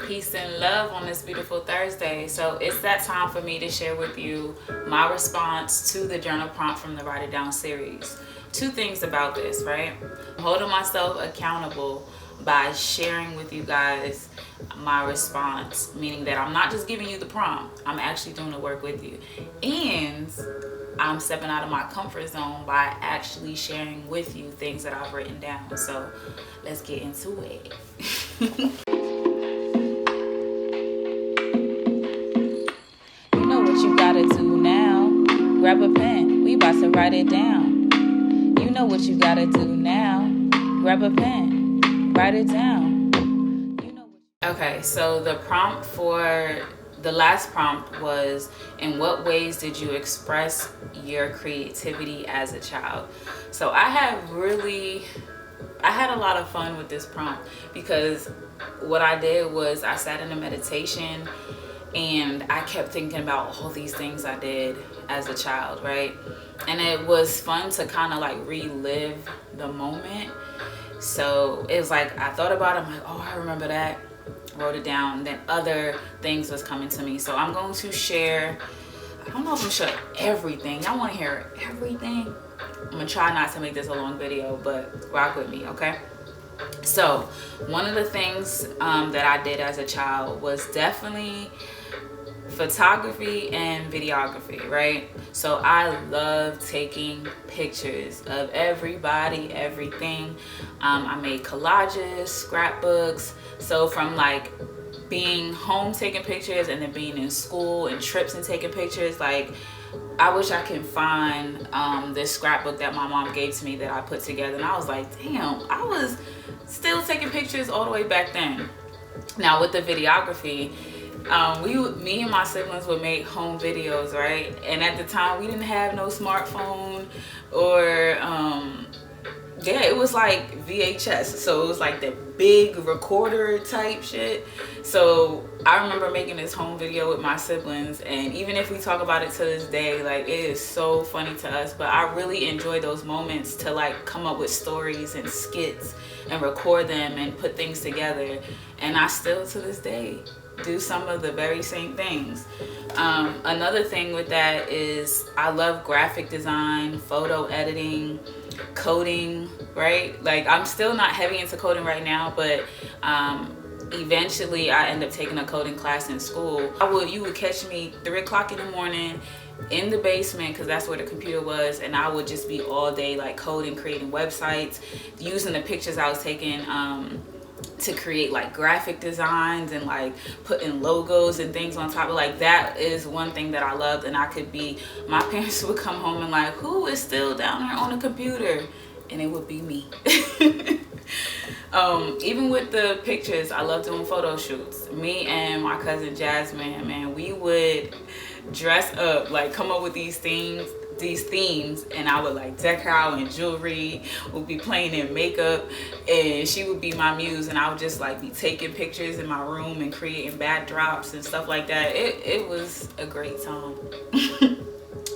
Peace and love on this beautiful Thursday. So it's that time for me to share with you my response to the journal prompt from the Write It Down series. Two things about this, right? I'm holding myself accountable by sharing with you guys my response, meaning that I'm not just giving you the prompt, I'm actually doing the work with you. And I'm stepping out of my comfort zone by actually sharing with you things that I've written down. So let's get into it. You know what you gotta do now. Grab a pen, we about to write it down. You know what you gotta do now. Grab a pen, write it down. Okay, so the prompt for the last prompt was, in what ways did you express your creativity as a child? So I had a lot of fun with this prompt, because what I did was I sat in a meditation and I kept thinking about all these things I did as a child, right? And it was fun to kind of like relive the moment. So it was like I thought about it, I'm like, oh, I remember that, wrote it down, then other things was coming to me. So I'm going to share, I don't know if I'm sure everything. Y'all want to hear everything? I'm gonna try not to make this a long video, but rock with me, okay? So one of the things that I did as a child was definitely photography and videography, right? So I love taking pictures of everybody, everything. I made collages, scrapbooks. So from like being home taking pictures, and then being in school and trips and taking pictures, like I wish I could find this scrapbook that my mom gave to me that I put together, and I was like, damn, I was still taking pictures all the way back then. Now with the videography, me and my siblings would make home videos, right? And at the time we didn't have no smartphone or yeah, it was like VHS, so it was like the big recorder type shit. So I remember making this home video with my siblings, and even if we talk about it to this day, like it is so funny to us, but I really enjoy those moments to like come up with stories and skits and record them and put things together. And I still to this day do some of the very same things. Another thing with that is I love graphic design, photo editing, coding, right? Like I'm still not heavy into coding right now, but eventually I end up taking a coding class in school. You would catch me 3 o'clock in the morning in the basement, because that's where the computer was, and I would just be all day like coding, creating websites, using the pictures I was taking to create like graphic designs and like putting logos and things on top of, like that is one thing that I loved. And my parents would come home and like, who is still down there on the computer? And it would be me. Even with the pictures, I love doing photo shoots. Me and my cousin Jasmine, man, we would dress up, like come up with these themes, and I would like deck her out in jewelry, would be playing in makeup, and she would be my muse, and I would just like be taking pictures in my room and creating backdrops and stuff like that. It was a great time.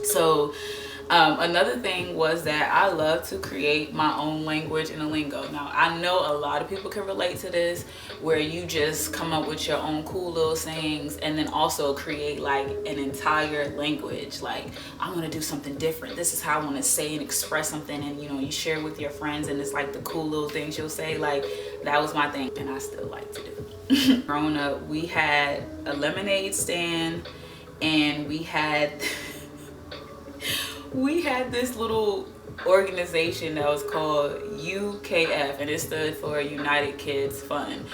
So another thing was that I love to create my own language and a lingo. Now I know a lot of people can relate to this, where you just come up with your own cool little sayings and then also create like an entire language. Like I want to do something different, this is how I want to say and express something, and you share with your friends, and it's like the cool little things you'll say. Like that was my thing, and I still like to do. Growing up, we had a lemonade stand, and we had this little organization that was called UKF, and it stood for United Kids Fund.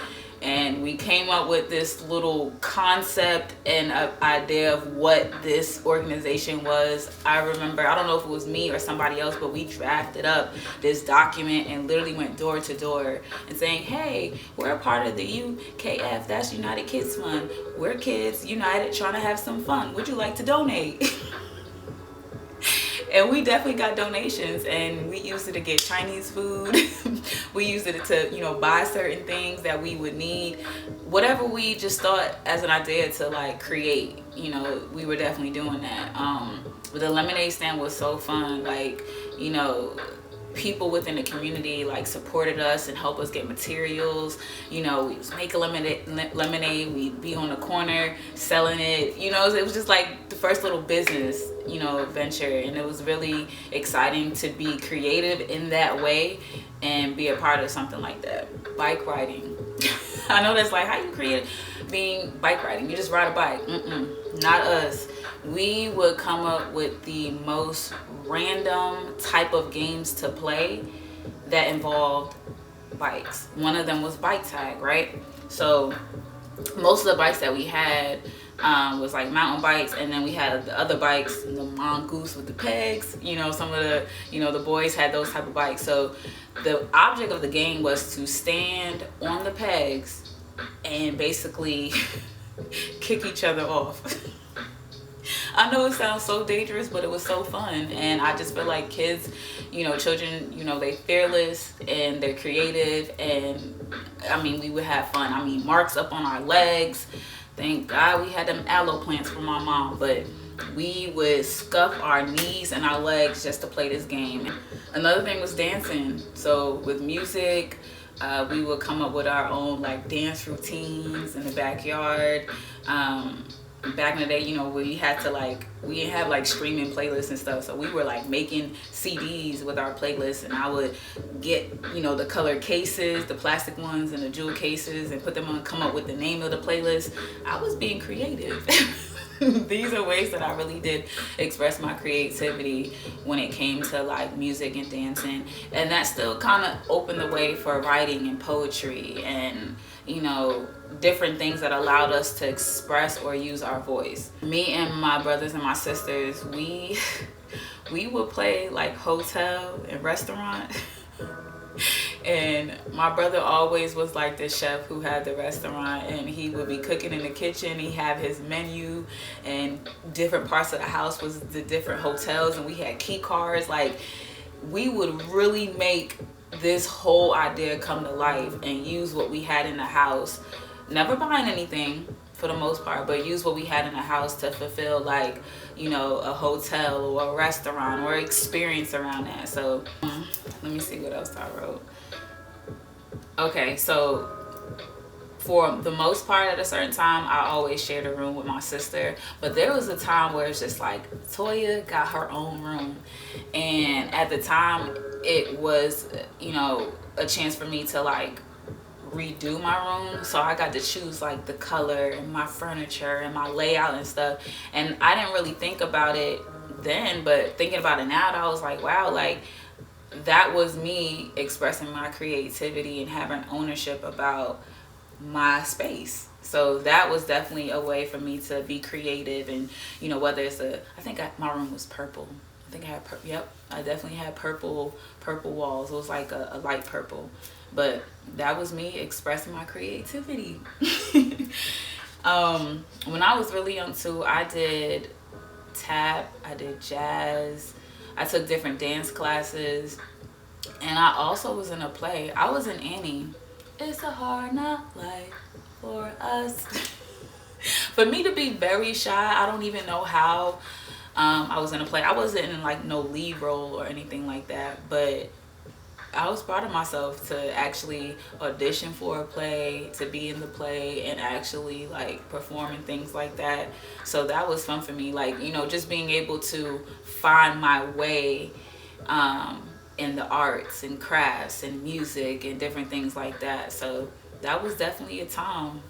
And we came up with this little concept and idea of what this organization was. I remember, I don't know if it was me or somebody else, but we drafted up this document and literally went door to door and saying, hey, we're a part of the UKF, that's United Kids Fund. We're kids united trying to have some fun. Would you like to donate? And we definitely got donations, and we used it to get Chinese food. We used it to, buy certain things that we would need. Whatever we just thought as an idea to like create, we were definitely doing that. But the lemonade stand was so fun. Like, people within the community like supported us and helped us get materials. You know, we was making lemonade, we'd be on the corner selling it. You know, it was just like the first little business, you know, venture, and it was really exciting to be creative in that way and be a part of something like that. Bike riding. I know that's like, how you create being bike riding? You just ride a bike. Not us. We would come up with the most random type of games to play that involved bikes. One of them was bike tag, right? So most of the bikes that we had was like mountain bikes, and then we had the other bikes, the mongoose with the pegs. You know, some of the, you know, the boys had those type of bikes. So the object of the game was to stand on the pegs and basically kick each other off. I know it sounds so dangerous, but it was so fun. And I just feel like kids, you know, children, you know, they're fearless and they're creative. And I mean, we would have fun. I mean, marks up on our legs. Thank God we had them aloe plants from my mom, but we would scuff our knees and our legs just to play this game. Another thing was dancing. So with music, we would come up with our own like dance routines in the backyard. Back in the day, you know, we had to like, we didn't have like streaming playlists and stuff, so we were like making CDs with our playlists, and I would get, you know, the colored cases, the plastic ones and the jewel cases, and put them on, come up with the name of the playlist. I was being creative. These are ways that I really did express my creativity when it came to like music and dancing, and that still kind of opened the way for writing and poetry and, you know, different things that allowed us to express or use our voice. Me and my brothers and my sisters, we would play like hotel and restaurant. And my brother always was like the chef who had the restaurant, and he would be cooking in the kitchen. He'd have his menu, and different parts of the house was the different hotels, and we had key cards. Like, we would really make this whole idea come to life and use what we had in the house, never buying anything for the most part, but use what we had in the house to fulfill, like, you know, a hotel or a restaurant or experience around that. So let me see what else I wrote. Okay, so for the most part, at a certain time, I always shared a room with my sister, but there was a time where it's just like Toya got her own room, and at the time it was, you know, a chance for me to like redo my room. So I got to choose like the color and my furniture and my layout and stuff, and I didn't really think about it then, but thinking about it now, I was like, wow, like that was me expressing my creativity and having ownership about my space. So that was definitely a way for me to be creative. And, you know, whether it's my room was purple. I think I had yep, I definitely had purple walls. It was like a light purple, but that was me expressing my creativity. When I was really young too, I did tap, I did jazz, I took different dance classes, and I also was in a play. I was in Annie. It's a hard knock life for us. For me to be very shy, I don't even know how I was in a play. I wasn't in like no lead role or anything like that, but I was proud of myself to actually audition for a play, to be in the play, and actually like perform and things like that. So that was fun for me, like, you know, just being able to find my way in the arts and crafts and music and different things like that. So that was definitely a time.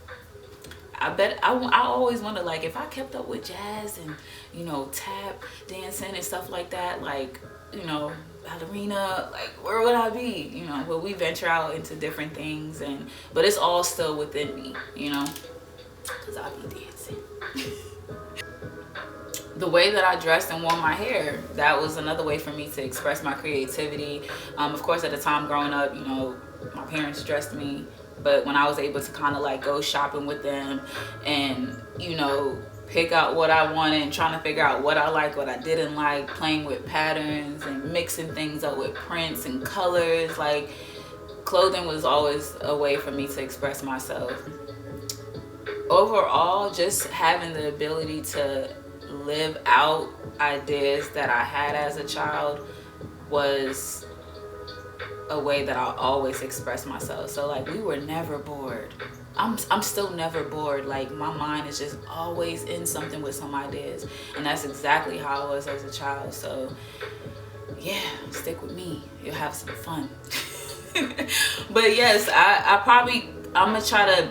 I always wonder, like, if I kept up with jazz and, you know, tap dancing and stuff like that, like, you know, ballerina, like, where would I be? You know, but we venture out into different things, but it's all still within me, you know, because I be dancing. The way that I dressed and wore my hair, that was another way for me to express my creativity. Of course, at the time growing up, you know, my parents dressed me, but when I was able to kind of like go shopping with them and, you know, pick out what I wanted and trying to figure out what I liked, what I didn't like, playing with patterns and mixing things up with prints and colors, like, clothing was always a way for me to express myself. Overall, just having the ability to live out ideas that I had as a child was a way that I'll always express myself. So like, we were never bored. I'm still never bored. Like, my mind is just always in something with some ideas, and that's exactly how I was as a child. So yeah, stick with me, you'll have some fun. But yes, I'm gonna try to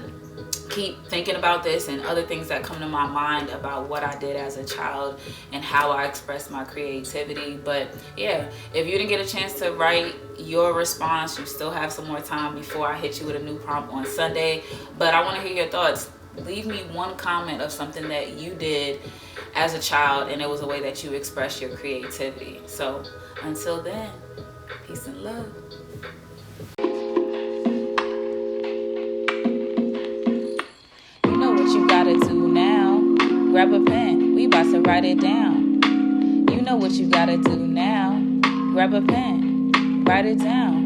keep thinking about this and other things that come to my mind about what I did as a child and how I expressed my creativity. But yeah, if you didn't get a chance to write your response, you still have some more time before I hit you with a new prompt on Sunday. But I want to hear your thoughts. Leave me one comment of something that you did as a child and it was a way that you expressed your creativity. So until then, peace and love. You know what you gotta do now. Grab a pen, we about to write it down. You know what you gotta do now. Grab a pen, write it down.